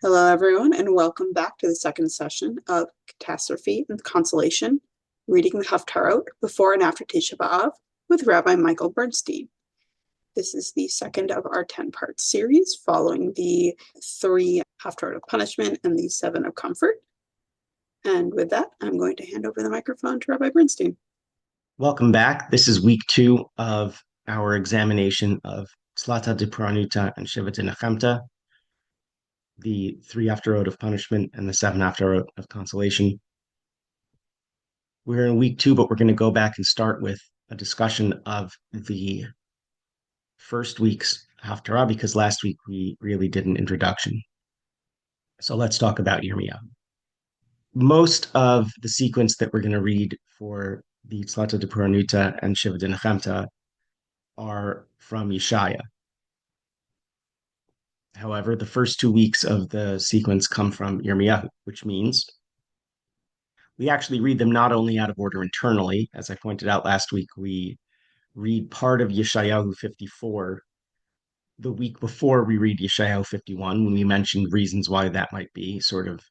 Hello, everyone, and welcome back to the second session of Catastrophe and Consolation, reading the Haftarot before and after Tisha B'Av with Rabbi Michael Bernstein. This is the second of our 10-part series following the 3 Haftarot of Punishment and the 7 of Comfort. And with that, I'm going to hand over the microphone to Rabbi Bernstein. Welcome back. This is week 2 of our examination of Tzlata de Puranuta and Shavuot and Rosh the 3 Haftarot of Punishment and the 7 Haftarot of Consolation. We're in week 2, but we're going to go back and start with a discussion of the first week's Haftarah, because last week we really did an introduction. So let's talk about Yirmiyah. Most of the sequence that we're going to read for the Tzlata de Puranuta and Shavuot and Rosh are from Yeshaya. However, the first 2 weeks of the sequence come from Yirmiyahu, which means we actually read them not only out of order internally. As I pointed out last week, we read part of Yeshayahu 54 the week before we read Yeshayahu 51, when we mentioned reasons why that might be, sort of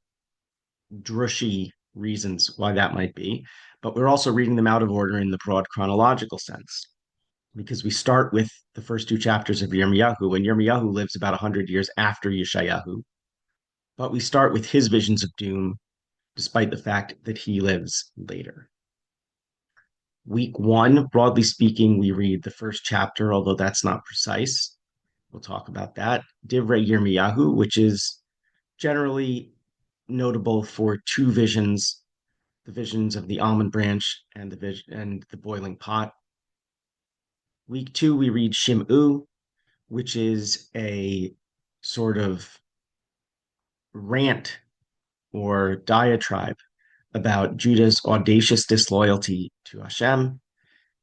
drushy reasons why that might be. But we're also reading them out of order in the broad chronological sense, because we start with the first 2 chapters of Yirmiyahu, and Yirmiyahu lives about 100 years after Yeshayahu. But we start with his visions of doom, despite the fact that he lives later. Week 1, broadly speaking, we read the first chapter, although that's not precise. We'll talk about that. Divrei Yirmiyahu, which is generally notable for 2 visions, the visions of the almond branch and the boiling pot. Week 2, we read Shim'u, which is a sort of rant or diatribe about Judah's audacious disloyalty to Hashem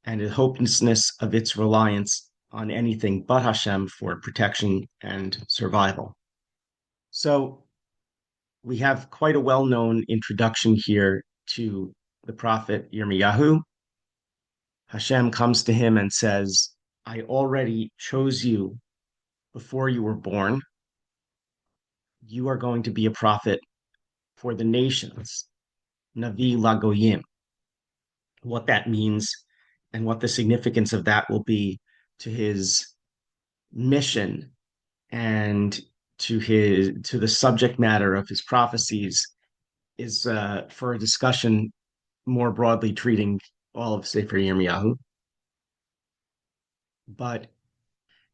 and the hopelessness of its reliance on anything but Hashem for protection and survival. So we have quite a well-known introduction here to the prophet Yirmiyahu. Hashem comes to him and says, I already chose you before you were born. You are going to be a prophet for the nations, Navi Lagoyim. What that means and what the significance of that will be to his mission and to the subject matter of his prophecies is for a discussion more broadly treating all of Sefer Yirmiyahu. But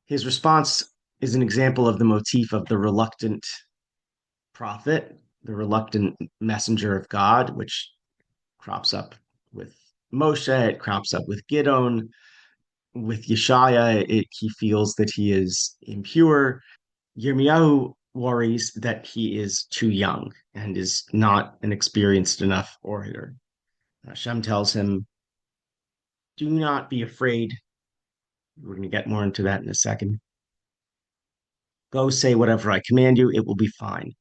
his response is an example of the motif of the reluctant prophet, the reluctant messenger of God, which crops up with Moshe, it crops up with Gideon, with Yeshaya, he feels that he is impure. Yirmiyahu worries that he is too young and is not an experienced enough orator. Hashem tells him, do not be afraid. We're going to get more into that in a second. Go say whatever I command you, it will be fine.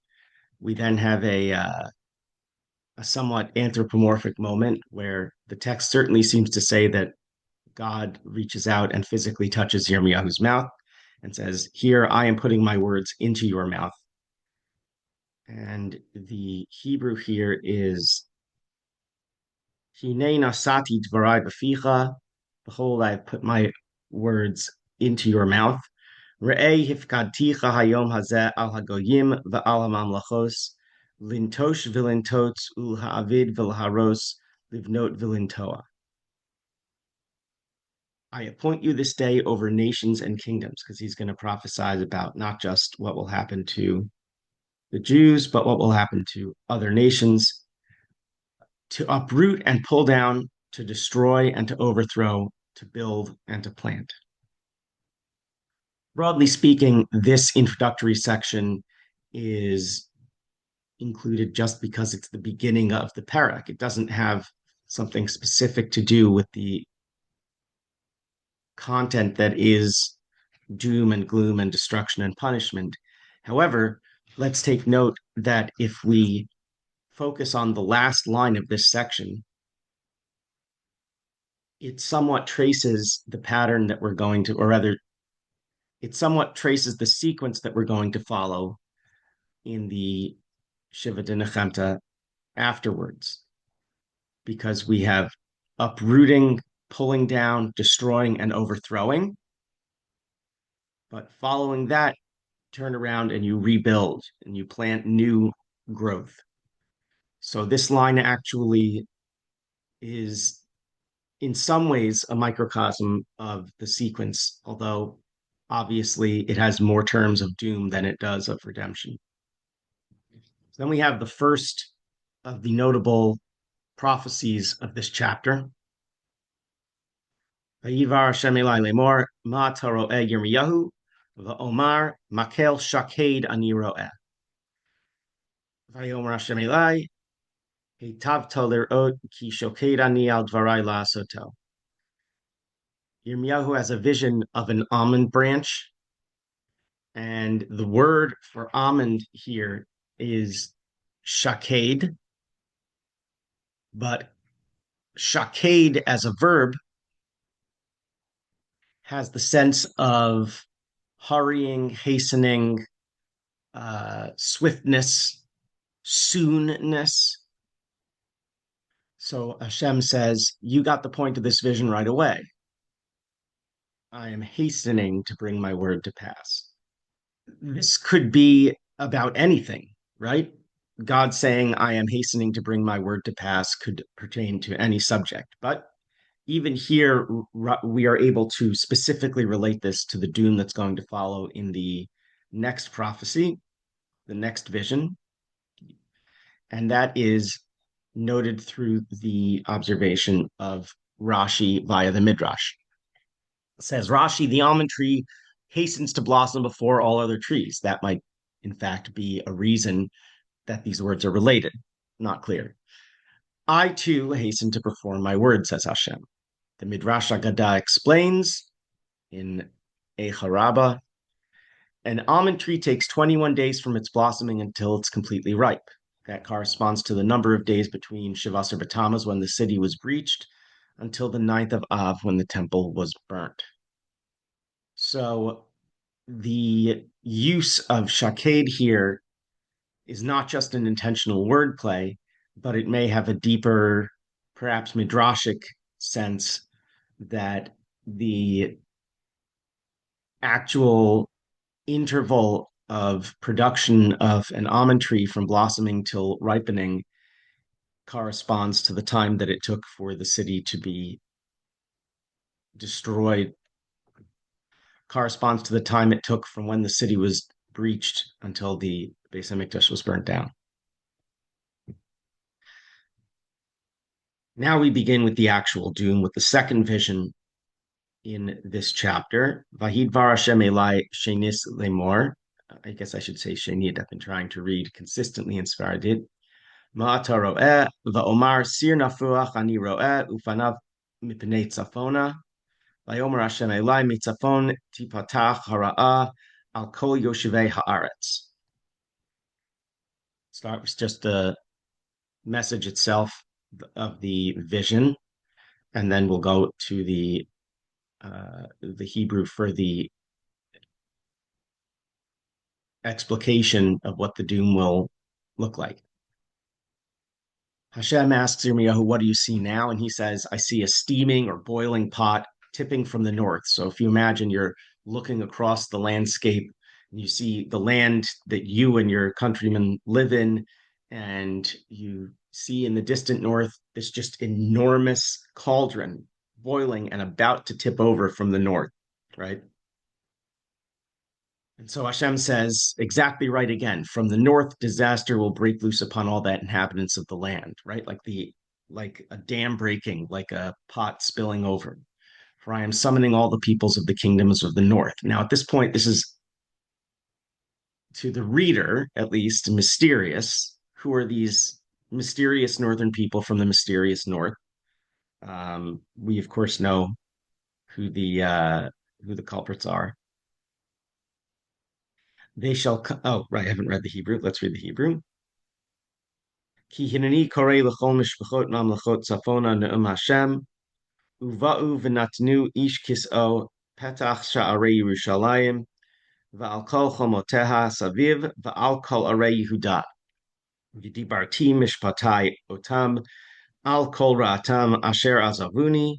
We then have a somewhat anthropomorphic moment where the text certainly seems to say that God reaches out and physically touches Yirmiyahu's mouth and says, here, I am putting my words into your mouth. And the Hebrew here is, Hinei nasati dvarai b'ficha, behold, I have put my words into your mouth. Re'ei hifkadticha hayom hazeh al hagoyim ve'al hamamlachos, lintosh v'lintot ul ha'avid v'lharos, livnot v'lintoa. I appoint you this day over nations and kingdoms, because he's going to prophesy about not just what will happen to the Jews, but what will happen to other nations, to uproot and pull down, to destroy and to overthrow, to build and to plant. Broadly speaking, this introductory section is included just because it's the beginning of the parak. It doesn't have something specific to do with the content that is doom and gloom and destruction and punishment. However, let's take note that if we focus on the last line of this section, it somewhat traces the pattern that we're going to, or rather, it somewhat traces the sequence that we're going to follow in the Shiva Dinachemta afterwards, because we have uprooting, pulling down, destroying, and overthrowing. But following that, turn around and you rebuild and you plant new growth. So this line actually is in some ways a microcosm of the sequence, although obviously it has more terms of doom than it does of redemption. Then we have the first of the notable prophecies of this chapter. Vayivar Hashem Elai lemor ma taroeh Yirmiyahu va'omar makel shaked ani roeh. Vayomer Hashem Elai hitavto lirot ki shoked ani al dvarai la'asoto. Yirmiyahu has a vision of an almond branch, and the word for almond here is shaked, but shaked as a verb has the sense of hurrying, hastening, swiftness, soonness. So Hashem says, you got the point of this vision right away. I am hastening to bring my word to pass. This could be about anything, right? God saying, I am hastening to bring my word to pass could pertain to any subject. But even here, we are able to specifically relate this to the doom that's going to follow in the next prophecy, the next vision. And that is noted through the observation of Rashi via the Midrash. It says Rashi, the almond tree hastens to blossom before all other trees. That might, in fact, be a reason that these words are related. Not clear. I too hasten to perform my word, says Hashem. The Midrash Agadah explains in Eicha Rabbah, an almond tree takes 21 days from its blossoming until it's completely ripe. That corresponds to the number of days between Shavuot and Tammuz, when the city was breached, until the 9th of Av, when the temple was burnt. So the use of shaked here is not just an intentional wordplay, but it may have a deeper, perhaps midrashic sense that the actual interval of production of an almond tree from blossoming till ripening corresponds to the time that it took for the city to be destroyed, corresponds to the time it took from when the city was breached until the Beis Hamikdash was burnt down. Now we begin with the actual doom, with the second vision in this chapter. Vahidvar Hashem Elai Shenis Lemor. I guess I should say Shenid. I've been trying to read consistently in Sfaradit. Ma'ata ro'eh va'omar sir nafuach ani ro'eh ufanav mipnei tzafona. Vayomer Hashem Elai mitzafon tipatach hara'ah al kol yoshevei haaretz. Start with just the message itself of the vision, and then we'll go to the Hebrew for the explication of what the doom will look like. Hashem asks Yirmiyahu, what do you see now? And he says, I see a steaming or boiling pot tipping from the north. So if you imagine you're looking across the landscape and you see the land that you and your countrymen live in, and you see in the distant north this just enormous cauldron boiling and about to tip over from the north, right? And so Hashem says, exactly right again, from the north, disaster will break loose upon all that inhabitants of the land, right? Like a dam breaking, like a pot spilling over. For I am summoning all the peoples of the kingdoms of the north. Now, at this point, this is, to the reader, at least, mysterious. Who are these mysterious northern people from the mysterious north? We, of course, know who the culprits are. They shall come. Oh, right. I haven't read the Hebrew. Let's read the Hebrew. Ki hineni korei l'chol mishpachot mamlachot tzafona ne'um Hashem uva'u v'natnu ish kis'o petach sha'arei Yerushalayim va'al kol chomoteha saviv, va'al kol arei Yehuda. V'dibarti mishpatai otam, al kol ra'atam asher azavuni,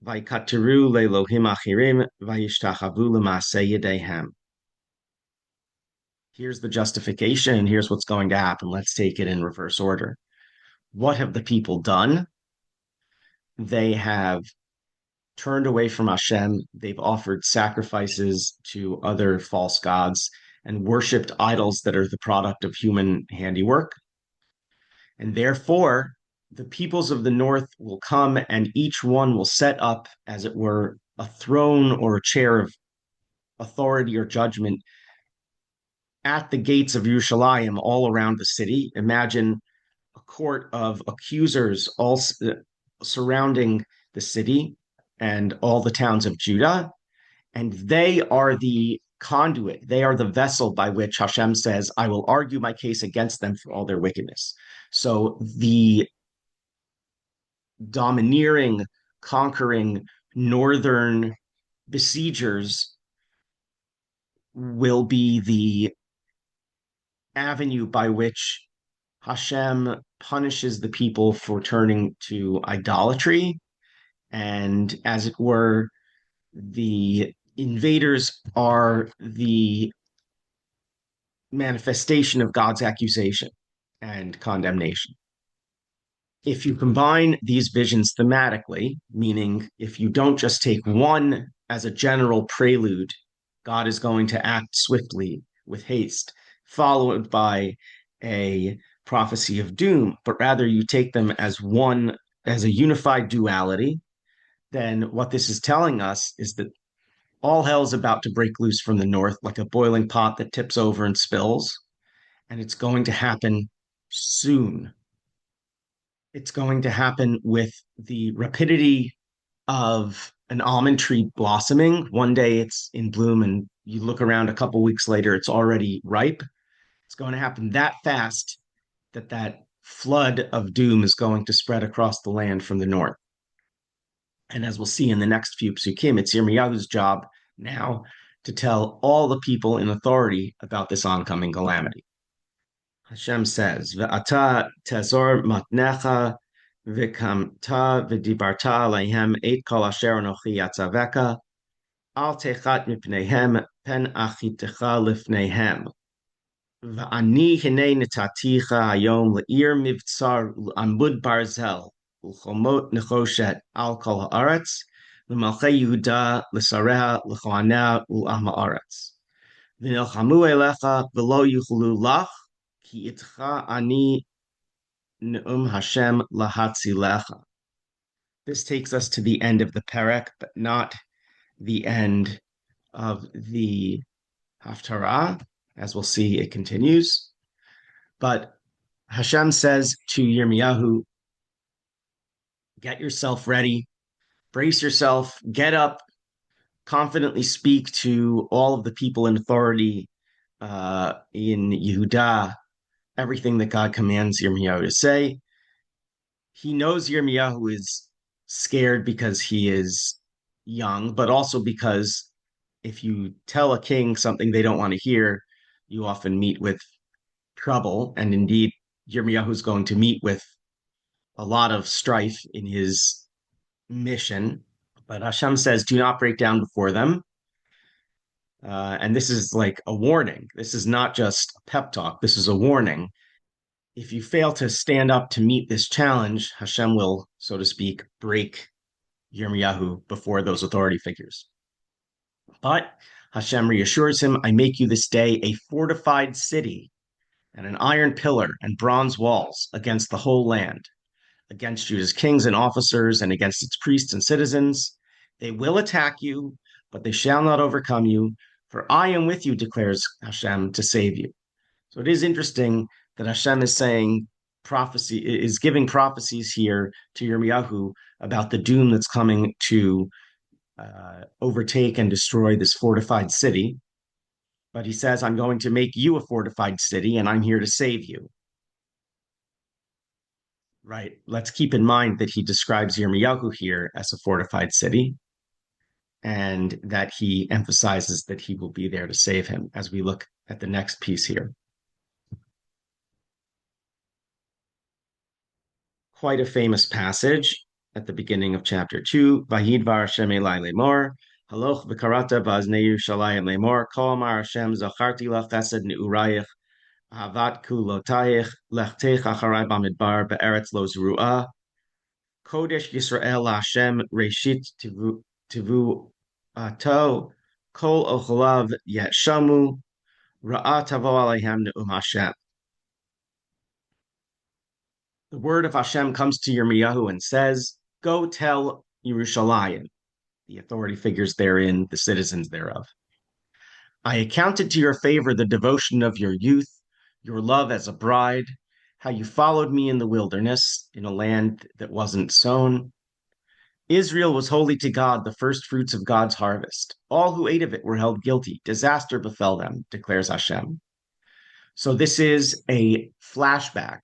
va'ikatiru le'elohim achirim, va'yishtachavu l'maaseh yedehem. Here's the justification. Here's what's going to happen. Let's take it in reverse order. What have the people done? They have turned away from Hashem. They've offered sacrifices to other false gods and worshipped idols that are the product of human handiwork. And therefore, the peoples of the north will come and each one will set up, as it were, a throne or a chair of authority or judgment at the gates of Yerushalayim all around the city. Imagine a court of accusers all surrounding the city and all the towns of Judah. And they are the conduit, they are the vessel by which Hashem says, I will argue my case against them for all their wickedness. So the domineering, conquering northern besiegers will be the avenue by which Hashem punishes the people for turning to idolatry. And as it were, the invaders are the manifestation of God's accusation and condemnation. If you combine these visions thematically, meaning if you don't just take one as a general prelude, God is going to act swiftly with haste, followed by a prophecy of doom, but rather you take them as one, as a unified duality, then what this is telling us is that all hell is about to break loose from the north like a boiling pot that tips over and spills, and it's going to happen soon. It's going to happen with the rapidity of an almond tree blossoming. One day it's in bloom, and you look around a couple weeks later, it's already ripe. It's going to happen that fast that that flood of doom is going to spread across the land from the north. And as we'll see in the next few psukim, it's Yirmiyahu's job now to tell all the people in authority about this oncoming calamity. Hashem says, "Ve'ata tezor matnecha v'kamta v'dibarta aleihem et kol asher anochi yatzaveka al techat mipneihem pen achitecha lifneihem v'ani hinei netaticha hayom le'ir mivtzar l'amud barzel l'chomot nechoshet al kol haaretz l'malchei Yehuda l'sareha l'choanea u'am haaretz v'nilchamu elecha v'lo yuchlu lach Ki itcha ani ne'um Hashem lahatzilecha. This takes us to the end of the perek, but not the end of the Haftarah. As we'll see, it continues. But Hashem says to Yirmiyahu, get yourself ready, brace yourself, get up, confidently speak to all of the people in authority in Yehuda, everything that God commands Yirmiyahu to say. He knows Yirmiyahu is scared because he is young, but also because if you tell a king something they don't want to hear, you often meet with trouble. And indeed, Yirmiyahu is going to meet with a lot of strife in his mission. But Hashem says, do not break down before them. And this is like a warning. This is not just a pep talk. This is a warning. If you fail to stand up to meet this challenge, Hashem will, so to speak, break Yirmiyahu before those authority figures. But Hashem reassures him, I make you this day a fortified city and an iron pillar and bronze walls against the whole land, against Judah's kings and officers and against its priests and citizens. They will attack you, but they shall not overcome you, for I am with you, declares Hashem, to save you. So it is interesting that Hashem is saying prophecy, is giving prophecies here to Yirmiyahu about the doom that's coming to overtake and destroy this fortified city. But he says, I'm going to make you a fortified city and I'm here to save you. Right. Let's keep in mind that he describes Yirmiyahu here as a fortified city. and that he emphasizes that he will be there to save him as we look at the next piece here. Quite a famous passage at the beginning of chapter 2. Vahidvar Hashem Elai Lemor, Haloch v'karata ba'aznei Yerushalayim Lemor, Kol amar Hashem zacharti lach chesed ne'urayich, ahavat kulotayich, lechtech acharai bamidbar, be'eretz lo zru'ah, Kodesh Yisrael Hashem Reshit Tivu Ato, Kol Ocholav Yetshamu, Ra'ah Tavo Aleihem Ne'um Hashem. The word of Hashem comes to Yirmiyahu and says, go tell Yerushalayim, the authority figures therein, the citizens thereof. I accounted to your favor the devotion of your youth, your love as a bride, how you followed me in the wilderness, in a land that wasn't sown. Israel was holy to God, the first fruits of God's harvest. All who ate of it were held guilty. Disaster befell them, declares Hashem. So this is a flashback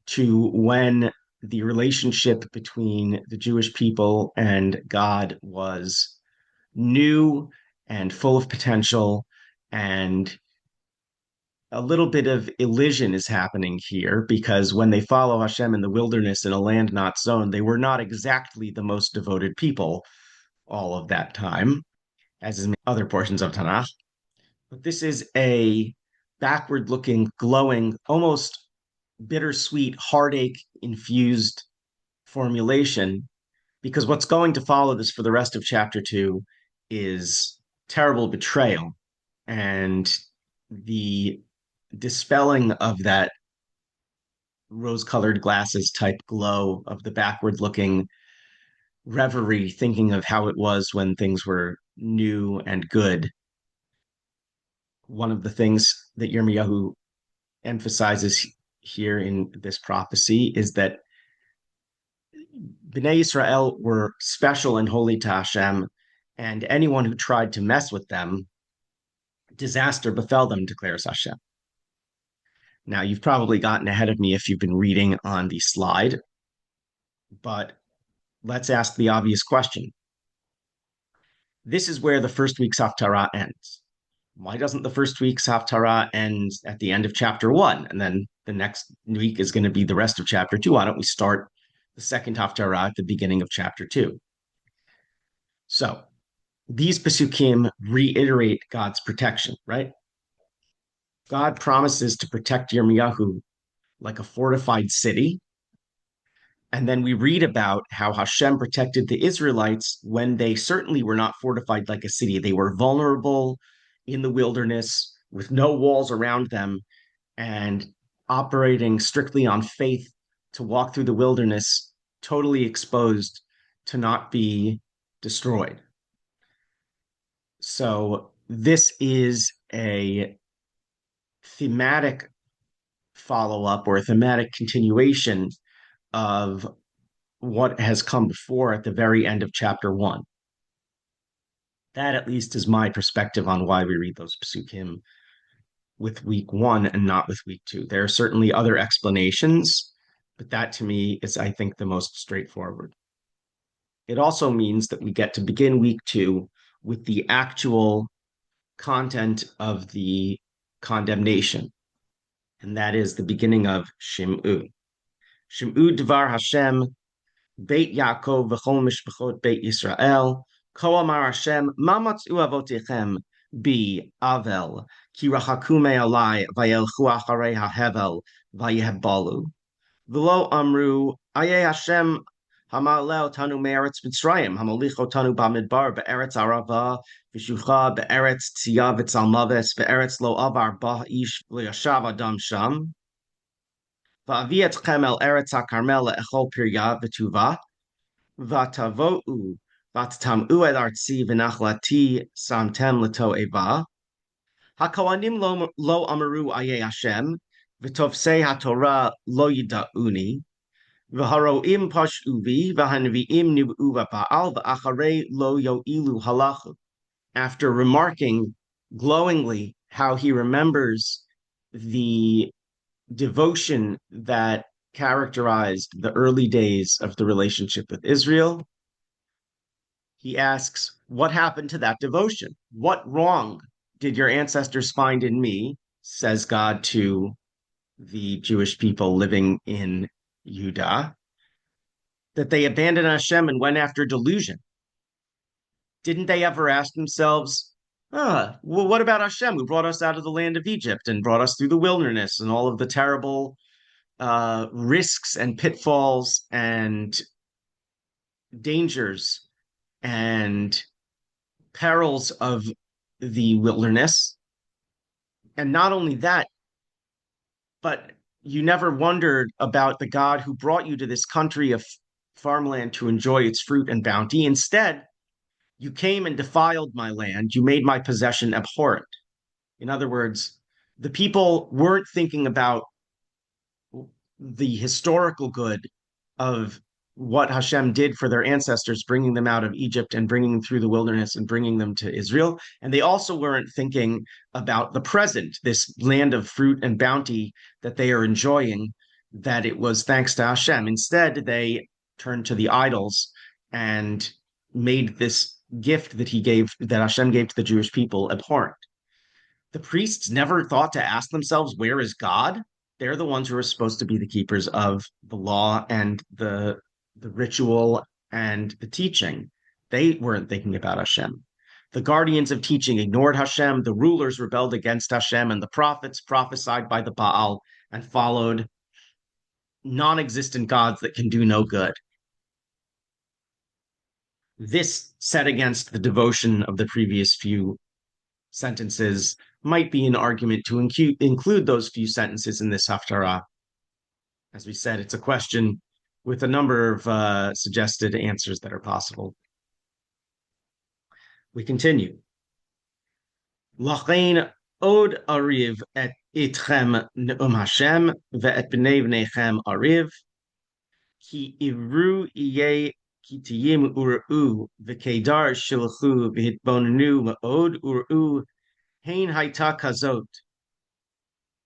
to when the relationship between the Jewish people and God was new and full of potential, and a little bit of elision is happening here, because when they follow Hashem in the wilderness in a land not sown, they were not exactly the most devoted people all of that time, as in other portions of Tanakh. But this is a backward-looking, glowing, almost bittersweet, heartache-infused formulation, because what's going to follow this for the rest of chapter 2 is terrible betrayal and the dispelling of that rose-colored glasses type glow of the backward-looking reverie, thinking of how it was when things were new and good. One of the things that Yirmiyahu emphasizes here in this prophecy is that Bnei Israel were special and holy to Hashem, and anyone who tried to mess with them, disaster befell them, declares Hashem. Now, you've probably gotten ahead of me if you've been reading on the slide, but let's ask the obvious question. This is where the first week's Haftarah ends. Why doesn't the first week's Haftarah end at the end of chapter 1? And then the next week is going to be the rest of chapter 2. Why don't we start the second Haftarah at the beginning of chapter 2? So these Pesukim reiterate God's protection, right? God promises to protect Yirmiyahu like a fortified city. And then we read about how Hashem protected the Israelites when they certainly were not fortified like a city. They were vulnerable in the wilderness with no walls around them and operating strictly on faith to walk through the wilderness, totally exposed to not be destroyed. So this is a thematic follow-up or a thematic continuation of what has come before at the very end of chapter 1. That at least is my perspective on why we read those Pesukim with week 1 and not with week 2. There are certainly other explanations, but that to me is, I think, the most straightforward. It also means that we get to begin week 2 with the actual content of the condemnation, and that is the beginning of Shim'u. Shim'u Dvar Hashem, Beit Yaakov v'chol mishpachot Beit Yisrael, Ko amar Hashem, ma matzu avotechem bi avel, ki rachaku me'alai vayelchu acharei hahevel vayehbalu. V'lo amru, Ayeh Hashem hamalel tanu me'eretz Mitzrayim, hamalicho tanu bamidbar be'eretz arava, v'shucha be'eretz tzia v'tzalmaves, be'eretz lo avar ba ish v'yashav adam sham. Va'avi etchem el eretz ha'karmel le'echol pirya v'tuva, v'tavo'u v'tatam'u el artzi v'nachlati samtem leto eva. HaKohanim lo amaru ayeh Hashem, v'tovsei haTorah lo yida'uni, v'haro'im pash'uvi, v'hanvi'im nib'u v'ba'al, v'acharei lo yo'ilu halachu. After remarking glowingly how he remembers the devotion that characterized the early days of the relationship with Israel, he asks, what happened to that devotion? What wrong did your ancestors find in me, says God to the Jewish people living in Judah, that they abandoned Hashem and went after delusion? Didn't they ever ask themselves, well, what about Hashem, who brought us out of the land of Egypt and brought us through the wilderness and all of the terrible risks and pitfalls and dangers and perils of the wilderness? And not only that, but you never wondered about the God who brought you to this country of farmland to enjoy its fruit and bounty. Instead, you came and defiled my land. You made my possession abhorrent. In other words, the people weren't thinking about the historical good of what Hashem did for their ancestors, bringing them out of Egypt and bringing them through the wilderness and bringing them to Israel. And they also weren't thinking about the present, this land of fruit and bounty that they are enjoying, that it was thanks to Hashem. Instead, they turned to the idols and made this gift that Hashem gave to the Jewish people abhorrent. The priests never thought to ask themselves, where is God? They're the ones who are supposed to be the keepers of the law and the ritual and the teaching. They weren't thinking about Hashem. The guardians of teaching ignored Hashem, the rulers rebelled against Hashem, and the prophets prophesied by the Baal and followed non-existent gods that can do no good. This, set against the devotion of the previous few sentences, might be an argument to include those few sentences in this Haftarah. As we said, it's a question with a number of suggested answers that are possible. We continue. Lachain od ariv et itchem ne'um Hashem ve'et b'nei v'neichem ariv ki ivru iye ki tiyim ur'u v'kedar shilchu v'hitbonenu ma'od ur'u hein haita kazot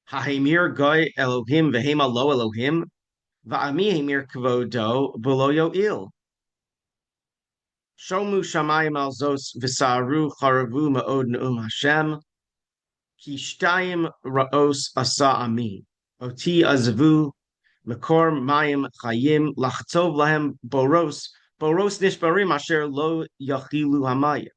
ha'hemir goy Elohim v'hema lo Elohim va'ami hemir kvodo v'lo yo'il shomu shamayim al zos v'saru charavu ma'od ne'um Hashem ki shtayim ra'os asa ami oti azvu Makor mayim chayim lachtov lahem boros nishbarim asher lo yachilu hamaya.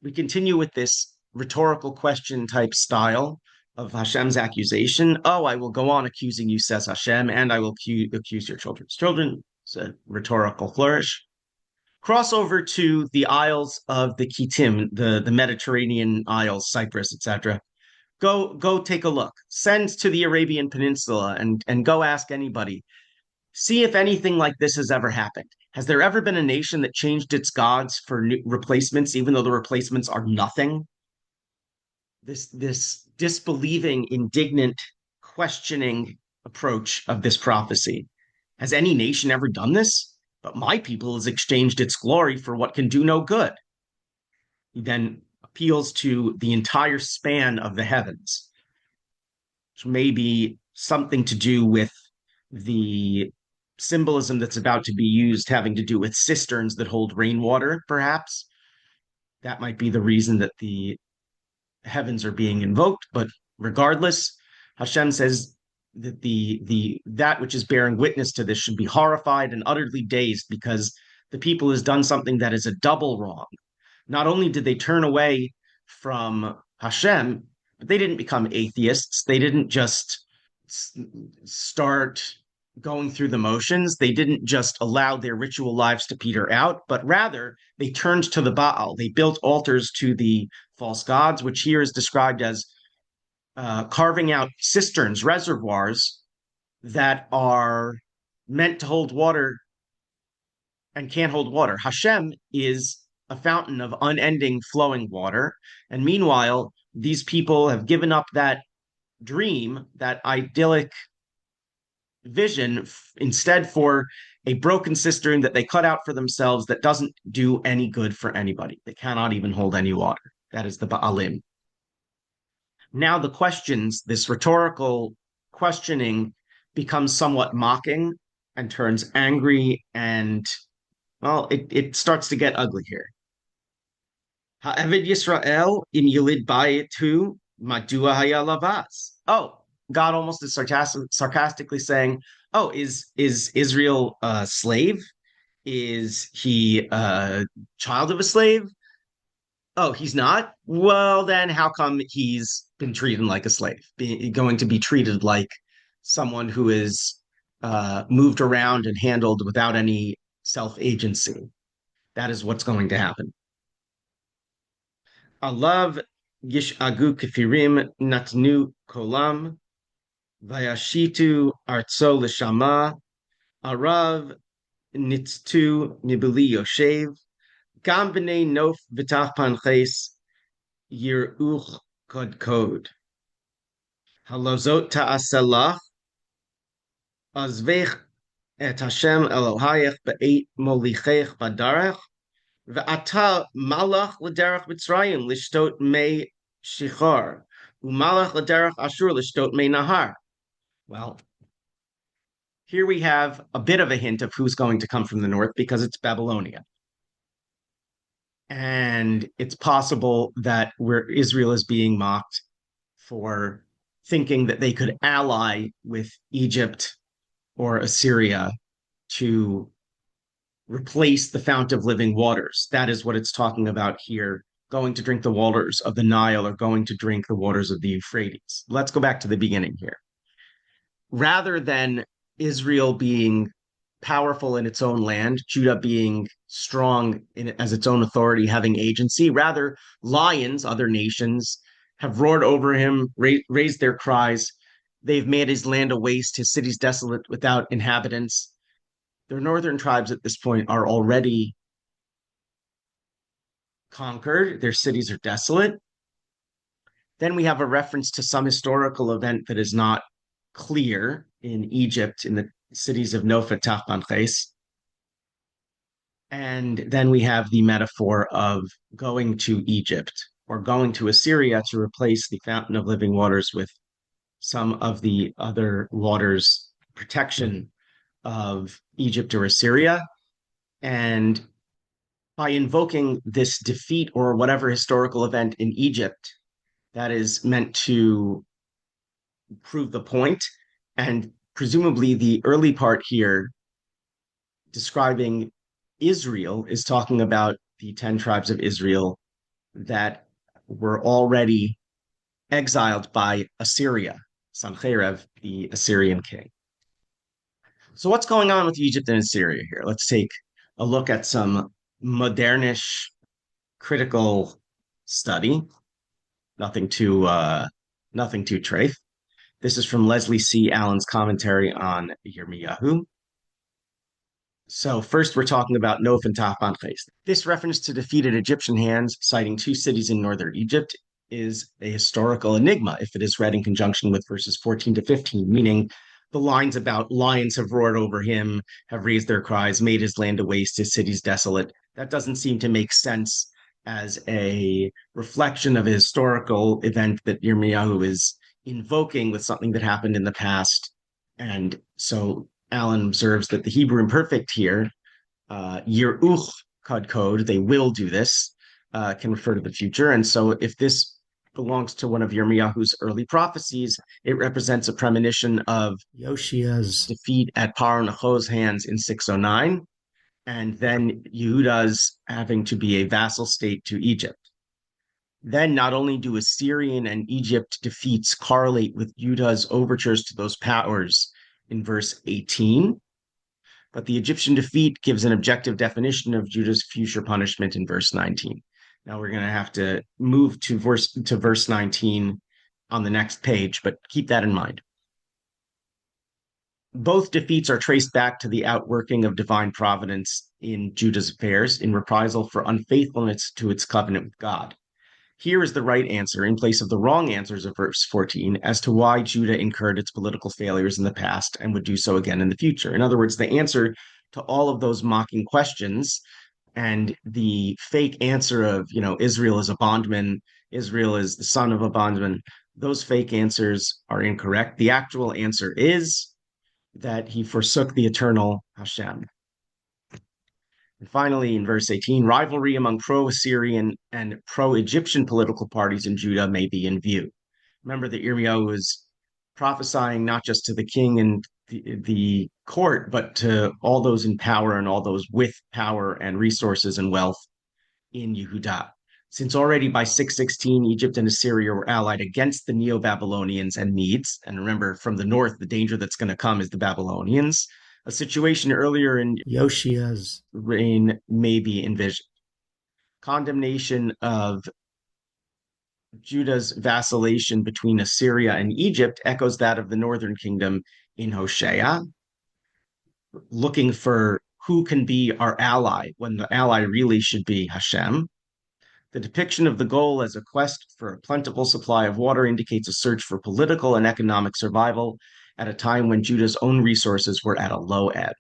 We continue with this rhetorical question type style of Hashem's accusation. Oh, I will go on accusing you, says Hashem, and I will accuse your children's children. It's a rhetorical flourish. Cross over to the Isles of the Kittim, the Mediterranean Isles, Cyprus, etc. Go take a look. Send to the Arabian Peninsula and go ask anybody. See if anything like this has ever happened. Has there ever been a nation that changed its gods for new replacements, even though the replacements are nothing? This disbelieving, indignant, questioning approach of this prophecy. Has any nation ever done this? But my people has exchanged its glory for what can do no good. He then appeals to the entire span of the heavens, which may be something to do with the symbolism that's about to be used, having to do with cisterns that hold rainwater, perhaps. That might be the reason that the heavens are being invoked. But regardless, Hashem says that that which is bearing witness to this should be horrified and utterly dazed, because the people has done something that is a double wrong. Not only did they turn away from Hashem, but they didn't become atheists. They didn't just start going through the motions. They didn't just allow their ritual lives to peter out, but rather they turned to the Baal. They built altars to the false gods, which here is described as carving out cisterns, reservoirs that are meant to hold water and can't hold water. Hashem is a fountain of unending flowing water. And meanwhile, these people have given up that dream, that idyllic vision, instead for a broken cistern that they cut out for themselves that doesn't do any good for anybody. They cannot even hold any water. That is the Baalim. Now the questions, this rhetorical questioning, becomes somewhat mocking and turns angry and Well, it starts to get ugly here. Ha'eved Yisrael im yilid bayit hu madua haya lavas. Oh, God almost is sarcastically saying, "Oh, is Israel a slave? Is he a child of a slave? Oh, he's not? Well, then how come he's been treated like a slave? Going to be treated like someone who is moved around and handled without any self-agency. That is what's going to happen. Alav yishagu kefirim natnu kolam vayashitu artso l'shama arav nitztu nibuli yoshev gam b'nei nof v'tach panches yiruch kod halozot ta'aselach azvech et Hashem Elohayech be'et molichech badarech ve'ata malach l'derech Mitzrayim lishtot mei shichar u'malach l'derech Ashur lishtot mei nahar. Well, here we have a bit of a hint of who's going to come from the north because it's Babylonia. And it's possible that where Israel is being mocked for thinking that they could ally with Egypt or Assyria to replace the fount of living waters. That is what it's talking about here. Going to drink the waters of the Nile or going to drink the waters of the Euphrates. Let's go back to the beginning here. Rather than Israel being powerful in its own land, Judah being strong as its own authority, having agency, rather lions, other nations, have roared over him, raised their cries. They've made his land a waste, his cities desolate without inhabitants. Their northern tribes at this point are already conquered, their cities are desolate. Then we have a reference to some historical event that is not clear in Egypt, in the cities of Nofet Tachpanches. And then we have the metaphor of going to Egypt or going to Assyria to replace the fountain of living waters with some of the other waters protection of Egypt or Assyria. And by invoking this defeat or whatever historical event in Egypt, that is meant to prove the point. And presumably the early part here describing Israel is talking about the 10 tribes of Israel that were already exiled by Assyria, Sancheiriv, the Assyrian king. So what's going on with Egypt and Assyria here? Let's take a look at some modernish critical study. Nothing too treif. This is from Leslie C. Allen's commentary on Yirmiyahu. So first we're talking about Nof and Tahpanches. This reference to defeated Egyptian hands, citing two cities in northern Egypt, is a historical enigma if it is read in conjunction with verses 14 to 15, meaning the lines about lions have roared over him, have raised their cries, made his land a waste, his cities desolate. That doesn't seem to make sense as a reflection of a historical event that Yirmiyahu is invoking with something that happened in the past. And so Allen observes that the Hebrew imperfect here, Yiruch code, they will do this, can refer to the future. And so if this belongs to one of Yirmiyahu's early prophecies, it represents a premonition of Yoshia's defeat at Paro Necho's hands in 609, and then Yehuda's having to be a vassal state to Egypt. Then not only do Assyrian and Egypt defeats correlate with Yudah's overtures to those powers in verse 18, but the Egyptian defeat gives an objective definition of Judah's future punishment in verse 19. Now we're going to have to move to verse 19 on the next page, but keep that in mind. Both defeats are traced back to the outworking of divine providence in Judah's affairs in reprisal for unfaithfulness to its covenant with God. Here is the right answer in place of the wrong answers of verse 14 as to why Judah incurred its political failures in the past and would do so again in the future. In other words, the answer to all of those mocking questions and the fake answer of, Israel is a bondman, Israel is the son of a bondman, those fake answers are incorrect. The actual answer is that he forsook the eternal Hashem. And finally, in verse 18, rivalry among pro-Assyrian and pro-Egyptian political parties in Judah may be in view. Remember that Yirmiyahu was prophesying not just to the king and the court, but to all those in power and all those with power and resources and wealth in Yehudah. Since already by 616, Egypt and Assyria were allied against the Neo-Babylonians and Medes. And remember, from the north, the danger that's going to come is the Babylonians. A situation earlier in Yoshia's reign may be envisioned. Condemnation of Judah's vacillation between Assyria and Egypt echoes that of the northern kingdom in Hosea, looking for who can be our ally when the ally really should be Hashem. The depiction of the goal as a quest for a plentiful supply of water indicates a search for political and economic survival at a time when Judah's own resources were at a low ebb.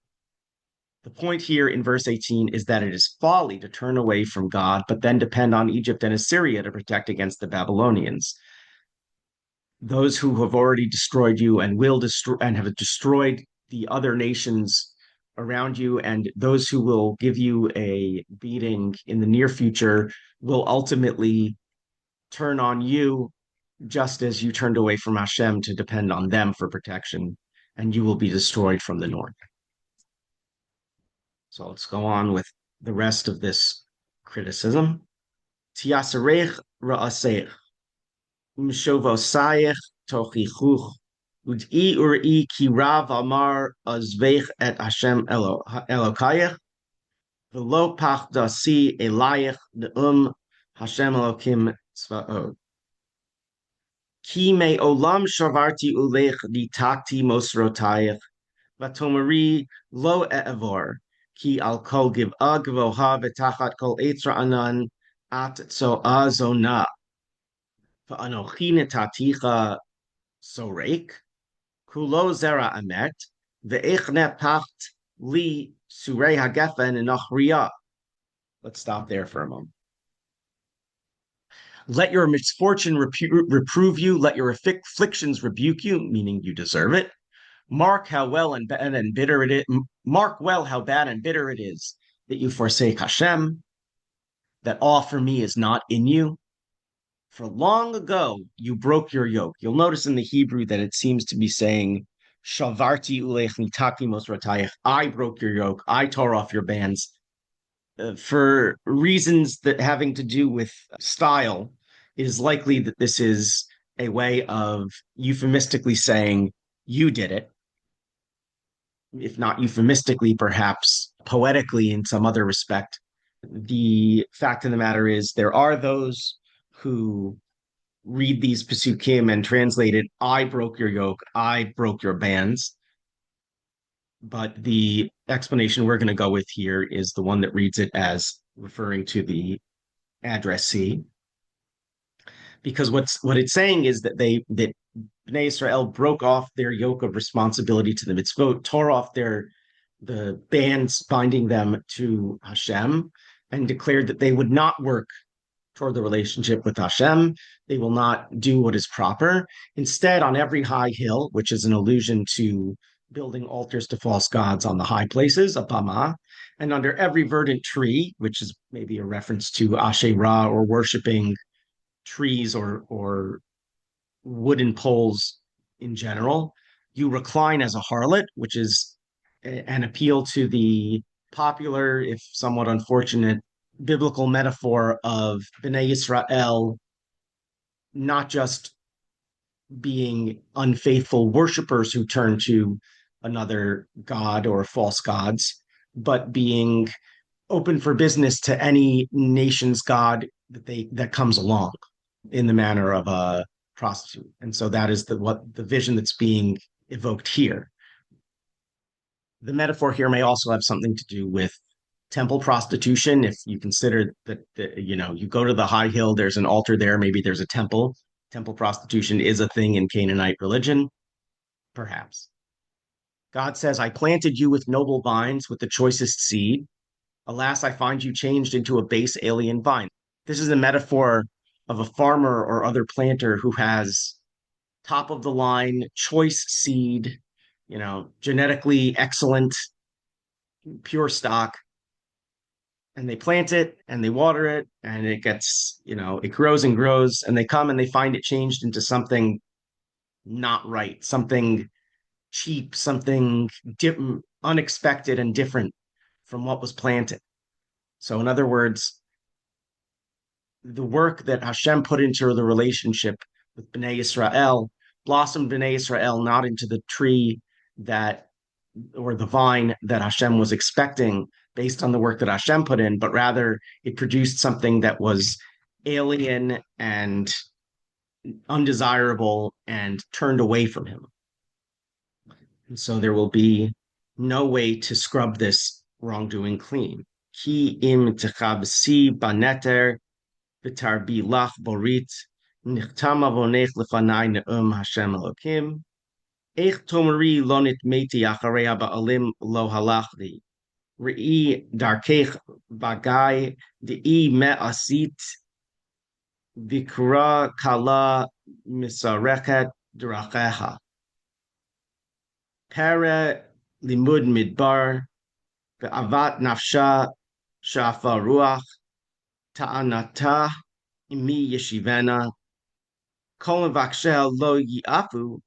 The point here in verse 18 is that it is folly to turn away from God, but then depend on Egypt and Assyria to protect against the Babylonians. Those who have already destroyed you and will destroy and have destroyed the other nations around you, and those who will give you a beating in the near future will ultimately turn on you, just as you turned away from Hashem to depend on them for protection, and you will be destroyed from the north. So let's go on with the rest of this criticism. Tiasarech ra'asech, umshovosayech tochichuch, ud'i uri ki rav amar azvech et Hashem Elokayech, v'lo pachdasi elayech ne'um Hashem Elokim tzva'od. Ki me olam shavarti ulech nitakti mosrotayech, vatomari lo e'avor, ki al kol giv'a gvoha v'tachat kol eitra anan at tzo'a zona. V'anochi netaticha sorek, kulo zera amet, ve'ech pacht li surei hagefen enochriya. Let's stop there for a moment. Let your misfortune reprove you, let your afflictions rebuke you, meaning you deserve it. Mark how well and bad and bitter it is. Mark well how bad and bitter it is that you forsake Hashem, that all for me is not in you. For long ago you broke your yoke. You'll notice in the Hebrew that it seems to be saying, Shavarti ulech nitaki mosratayach. I broke your yoke. I tore off your bands. For reasons that having to do with style, it is likely that this is a way of euphemistically saying you did it, if not euphemistically, perhaps poetically in some other respect. The fact of the matter is there are those who read these Pesukim and translate it, I broke your yoke, I broke your bands. But the explanation we're going to go with here is the one that reads it as referring to the addressee. Because what it's saying is that that Bnei Israel broke off their yoke of responsibility to the mitzvot, tore off the bands binding them to Hashem, and declared that they would not work toward the relationship with Hashem. They will not do what is proper. Instead, on every high hill, which is an allusion to building altars to false gods on the high places, a bama, and under every verdant tree, which is maybe a reference to Asherah or worshiping trees or wooden poles in general, you recline as a harlot, which is an appeal to the popular, if somewhat unfortunate, biblical metaphor of Bnei Israel not just being unfaithful worshipers who turn to another god or false gods, but being open for business to any nation's god that comes along in the manner of a prostitute. And so that is the vision that's being evoked here. The metaphor here may also have something to do with temple prostitution. If you consider that, you go to the high hill, there's an altar there, maybe there's a temple. Temple prostitution is a thing in Canaanite religion, perhaps. God says, I planted you with noble vines, with the choicest seed. Alas, I find you changed into a base alien vine. This is a metaphor of a farmer or other planter who has top of the line, choice seed, genetically excellent, pure stock. and they plant it and they water it and it gets, it grows and grows, and they come and they find it changed into something not right, something cheap, something unexpected and different from what was planted. So, in other words, the work that Hashem put into the relationship with Bnei Israel blossomed Bnei Israel not into the tree that, or the vine that Hashem was expecting based on the work that Hashem put in, but rather it produced something that was alien and undesirable and turned away from him. And so there will be no way to scrub this wrongdoing clean. Ki im techabsi baneter v'tarbi lach borit nichtama vonech lefanai ne'um Hashem Elokim eich tomari lo nitmeti acharei ha'ba'alim lo halachli re'i darkech bagai de'i me'asit vikra kala misarechet dracheha Pere limud midbar ve'avat nafsha shafa ruach ta'anata imi yeshivena kol mevaksheh lo yi'afu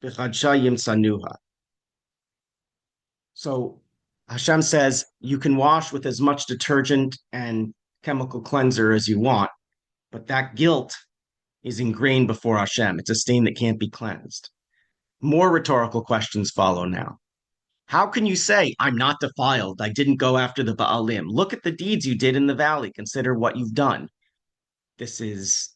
v'chadsha yimsanuha. So Hashem says you can wash with as much detergent and chemical cleanser as you want, but that guilt is ingrained before Hashem. It's a stain that can't be cleansed. More rhetorical questions follow now. How can you say, I'm not defiled, I didn't go after the Baalim? Look at the deeds you did in the valley. Consider what you've done. This is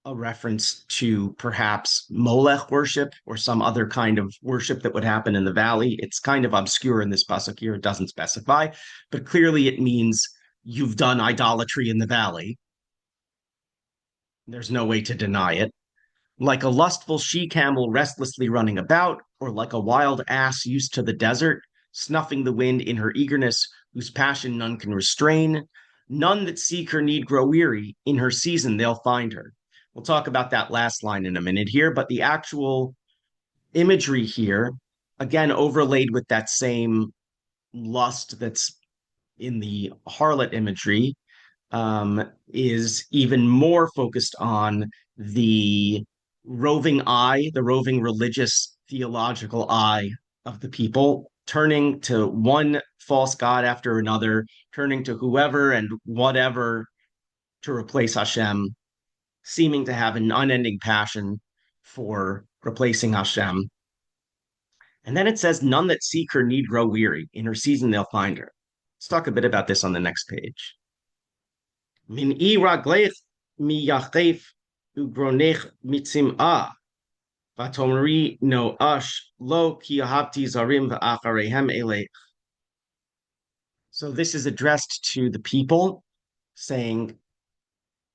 a reference to perhaps Molech worship or some other kind of worship that would happen in the valley. It's kind of obscure in this pasuk here. It doesn't specify, but clearly it means you've done idolatry in the valley. There's no way to deny it. Like a lustful she-camel restlessly running about, or like a wild ass used to the desert, snuffing the wind in her eagerness, whose passion none can restrain. None that seek her need grow weary. In her season they'll find her. We'll talk about that last line in a minute here, but the actual imagery here, again, overlaid with that same lust that's in the harlot imagery, is even more focused on the roving eye, the roving religious theological eye of the people, turning to one false god after another, turning to whoever and whatever to replace Hashem, seeming to have an unending passion for replacing Hashem. And then it says, none that seek her need grow weary. In her season, they'll find her. Let's talk a bit about this on the next page. Min I raglech mi yachef ugronech mitzim'ah vatomri no ash lo ki ahavti zarim v'acharehem elech. So this is addressed to the people, saying,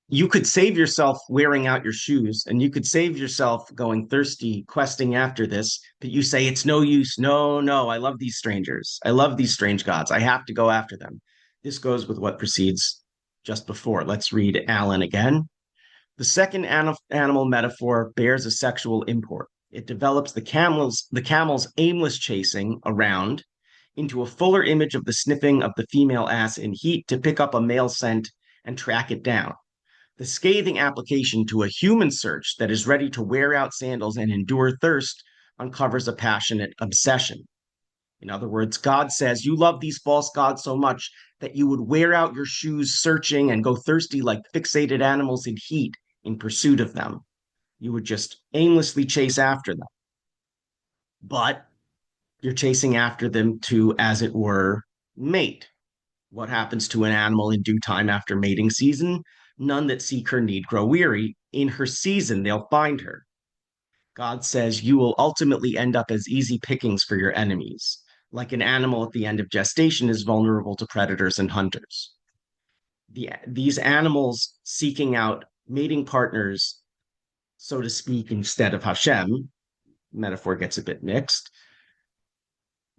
you could save yourself wearing out your shoes, and you could save yourself going thirsty, questing after this, but you say it's no use. No, no, I love these strangers. I love these strange gods. I have to go after them. This goes with what precedes just before. Let's read Alan again. The second animal metaphor bears a sexual import. It develops the camel's aimless chasing around into a fuller image of the sniffing of the female ass in heat to pick up a male scent and track it down. The scathing application to a human search that is ready to wear out sandals and endure thirst uncovers a passionate obsession. In other words, God says, you love these false gods so much that you would wear out your shoes searching and go thirsty like fixated animals in heat in pursuit of them. You would just aimlessly chase after them. But you're chasing after them to, as it were, mate. What happens to an animal in due time after mating season? None that seek her need grow weary. In her season, they'll find her. God says you will ultimately end up as easy pickings for your enemies, like an animal at the end of gestation is vulnerable to predators and hunters. These animals seeking out mating partners, so to speak, instead of Hashem, metaphor gets a bit mixed.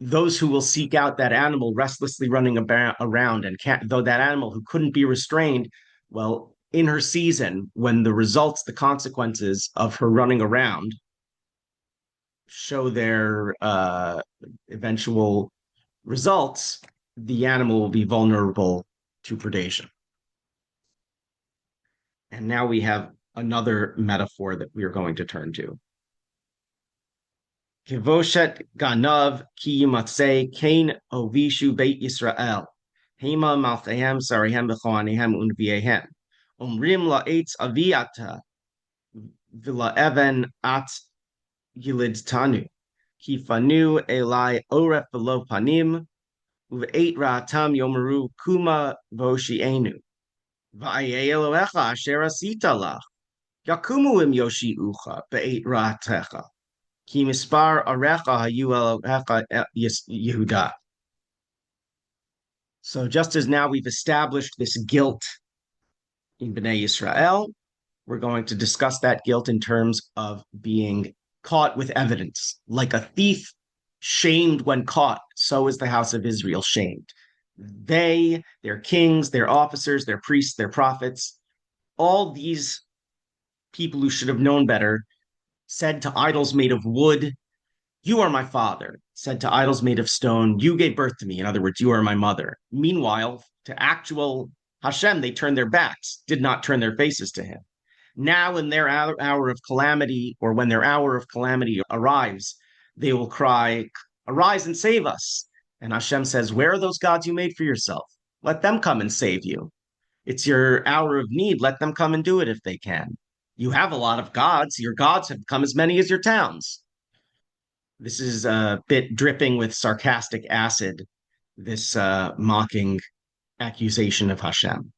Those who will seek out that animal restlessly running around, and though that animal who couldn't be restrained, well, in her season, when the results, the consequences of her running around show their eventual results, the animal will be vulnerable to predation. And now we have another metaphor that we are going to turn to. Kivoshet ganav ki yimatzei kain ovishu beit Yisrael. Hema malchehem sarihem b'choanihem unviehem. Omrim la'etz aviata v'la even at yilid tanu. Kifanu elai oref v'lo panim uve'et ra'atam yomeru kuma voshienu. Va'ayeh Elohecha asher asita lach. Yakumu im yoshi'ucha be'et ra'atecha. Ki mispar arecha hayu Elohecha Yehuda. So just as now we've established this guilt in Bnei Yisrael, we're going to discuss that guilt in terms of being caught with evidence. Like a thief shamed when caught, so is the house of Israel shamed. They, their kings, their officers, their priests, their prophets, all these people who should have known better said to idols made of wood, "You are my father," said to idols made of stone, "You gave birth to me." In other words, "You are my mother." Meanwhile, to actual Hashem, they turned their backs, did not turn their faces to him. Now, in their hour of calamity, or when their hour of calamity arrives, they will cry, "Arise and save us." And Hashem says, "Where are those gods you made for yourself? Let them come and save you. It's your hour of need. Let them come and do it if they can. You have a lot of gods. Your gods have become as many as your towns." This is a bit dripping with sarcastic acid, this mocking accusation of Hashem.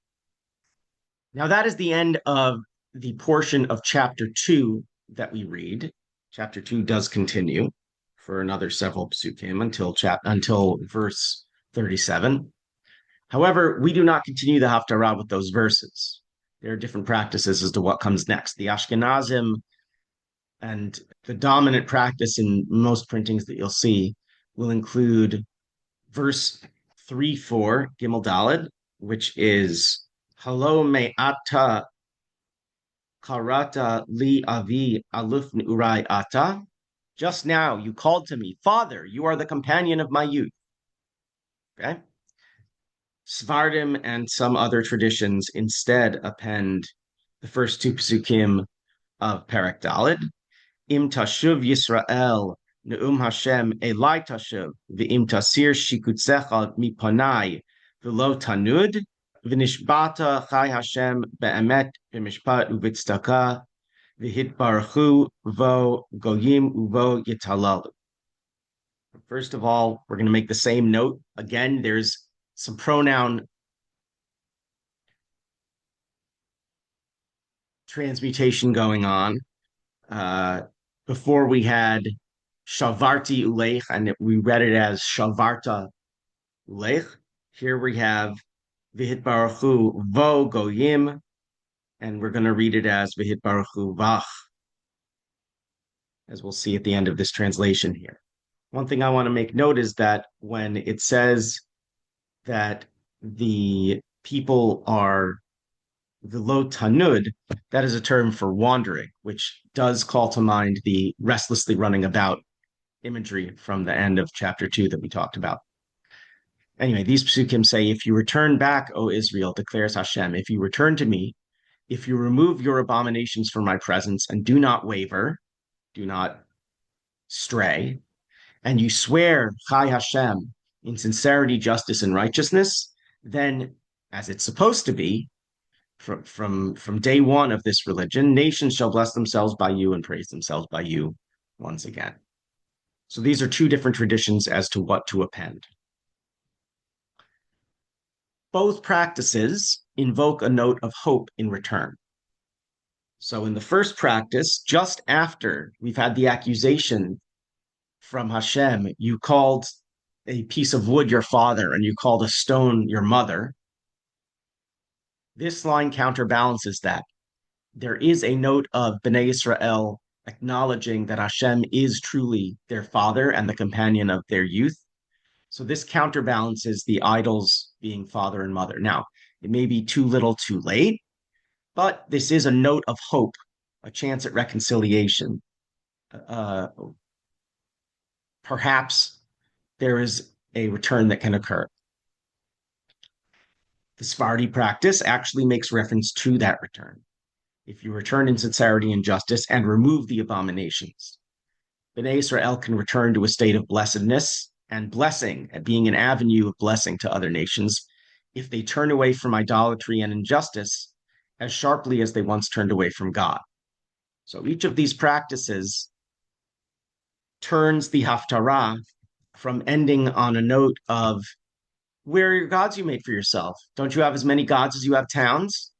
Now, that is the end of the portion of chapter 2 that we read. Chapter 2 does continue for another several psukim until verse 37. However, we do not continue the Haftarah with those verses. There are different practices as to what comes next. The Ashkenazim, and the dominant practice in most printings that you'll see, will include verse 3-4, Gimel Daled, which is Halo me'ata karata li avi aluf urai ata. Just now you called to me, "Father, you are the companion of my youth." Okay? Svardim and some other traditions instead append the first two psukim of Perek Daled. Im tashuv Yisrael ne'um Hashem elai tashuv v'im tasir shikutzecha mipanai v'lo tanud v'nishbata chai Hashem be'emet b'mishpat u'v'tzedakah v'hitbaruchu vo goyim uvo yitalalu. First of all, we're going to make the same note. Again, there's some pronoun transmutation going on. Before we had shavarti uleich, and we read it as shavarta uleich. Here we have v'hit baruchu vo goyim, and we're going to read it as v'hit baruchu vach, as we'll see at the end of this translation here. One thing I want to make note is that when it says that the people are v'lo tanud, that is a term for wandering, which does call to mind the restlessly running about imagery from the end of chapter 2 that we talked about. Anyway, these psukim say, "If you return back, O Israel, declares Hashem, if you return to me, if you remove your abominations from my presence and do not waver, do not stray, and you swear, Chai Hashem, in sincerity, justice, and righteousness, then, as it's supposed to be, from day one of this religion, nations shall bless themselves by you and praise themselves by you once again." So these are two different traditions as to what to append. Both practices invoke a note of hope in return. So in the first practice, just after we've had the accusation from Hashem, "You called a piece of wood your father, and you called a stone your mother," this line counterbalances that. There is a note of Bnei Israel acknowledging that Hashem is truly their father and the companion of their youth. So this counterbalances the idols being father and mother. Now, it may be too little too late, but this is a note of hope, a chance at reconciliation. Perhaps there is a return that can occur. The Sephardi practice actually makes reference to that return. If you return in sincerity and justice and remove the abominations, Bnei Israel can return to a state of blessedness and blessing, at being an avenue of blessing to other nations, if they turn away from idolatry and injustice as sharply as they once turned away from God. So each of these practices turns the Haftarah from ending on a note of, where are your gods you made for yourself? Don't you have as many gods as you have towns?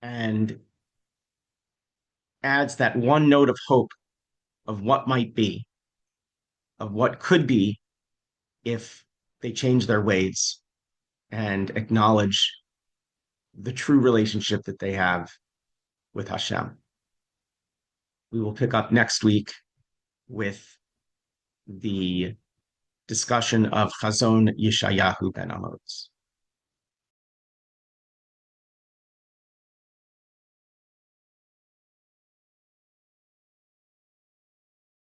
And adds that one note of hope of what might be, of what could be if they change their ways and acknowledge the true relationship that they have with Hashem. We will pick up next week with the discussion of Chazon Yeshayahu ben Amos.